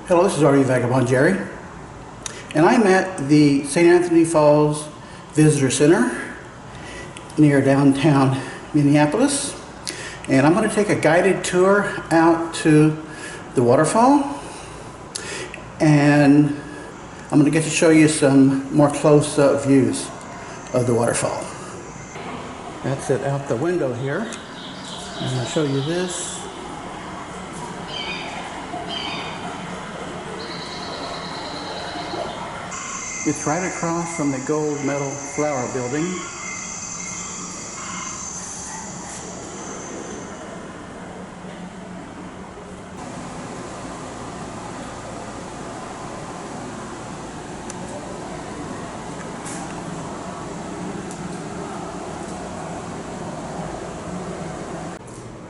Hello, this is RV Vagabond Jerry, and I'm at the St. Anthony Falls Visitor Center near downtown Minneapolis, and I'm going to take a guided tour out to the waterfall, and I'm going to get to show you some more close-up views of the waterfall. That's it out the window here. I'm going to show you this. It's right across from the gold medal flower building.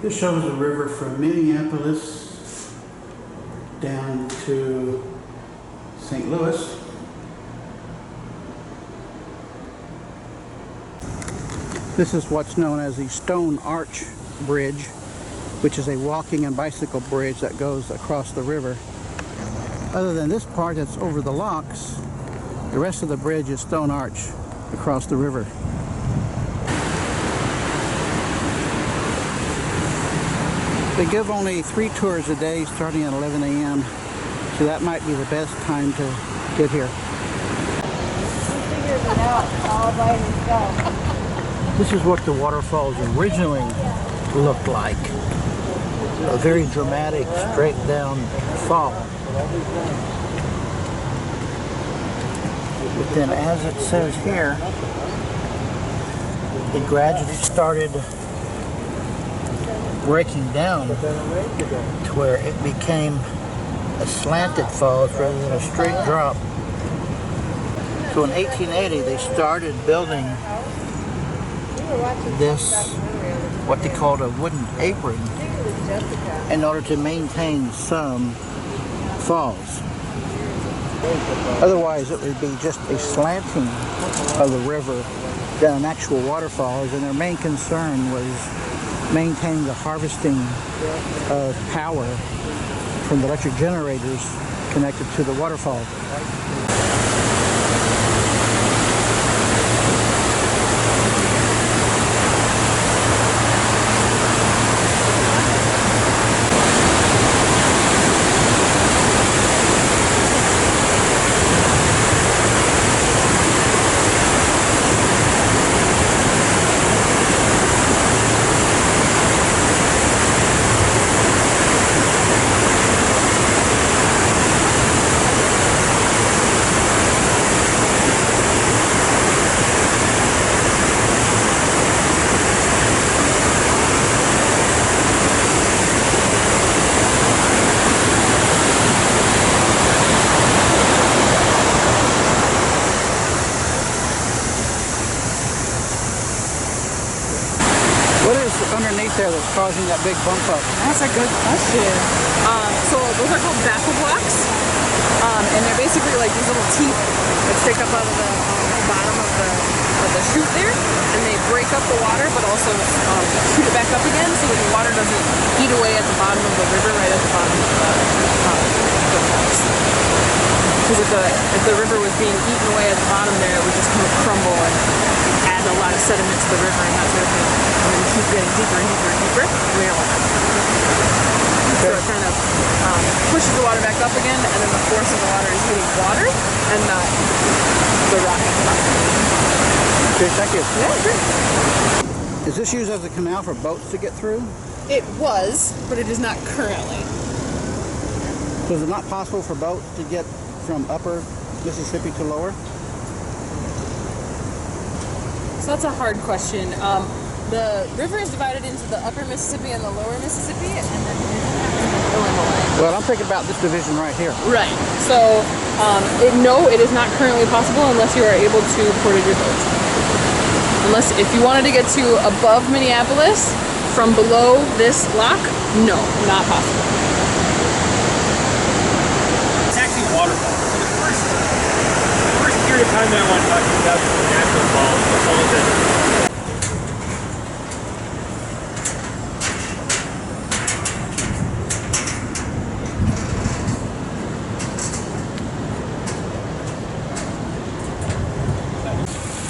This shows the river from Minneapolis down to St. Louis. This is what's known as the Stone Arch Bridge, which is a walking and bicycle bridge that goes across the river. Other than this part that's over the locks, the rest of the bridge is stone arch across the river. They give only 3 tours a day starting at 11 a.m. So that might be the best time to get here. He figures it out all by himself. This is what the waterfalls originally looked like. A very dramatic, straight down fall. But then, as it says here, it gradually started breaking down to where it became a slanted falls rather than a straight drop. So in 1880, they started building this, what they called a wooden apron, in order to maintain some falls. Otherwise it would be just a slanting of the river than an actual waterfalls, and their main concern was maintaining the harvesting of power from the electric generators connected to the waterfall. What is underneath there that's causing that big bump up? That's a good question. So those are called baffle blocks, and they're basically like these little teeth that stick up out of the bottom of the chute there, and they break up the water, but also shoot it back up again, so that the water doesn't eat away at the bottom of the river, right at the bottom of the falls. Because if the river was being eaten away at the bottom there, it would just kind of crumble and add a lot of sediment to the river and that sort of thing. And then keep getting deeper and deeper and deeper. So it kind of pushes the water back up again, and then the force of the water is hitting water and not the rock at the bottom. Okay, thank you. Yeah, sure. Is this used as a canal for boats to get through? It was, but it is not currently. So is it not possible for boats to get from upper Mississippi to lower? So that's a hard question. The river is divided into the upper Mississippi and the lower Mississippi, and then Illinois. Well, I'm thinking about this division right here. Right. So, no, it is not currently possible unless you are able to portage your boat. Unless, if you wanted to get to above Minneapolis from below this lock, no, not possible. It's actually waterfall. So the first period of time that I want to talk to you about is the natural falls. That's all it is.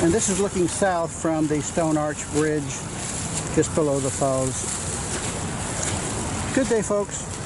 And this is looking south from the Stone Arch Bridge just below the falls. Good day, folks.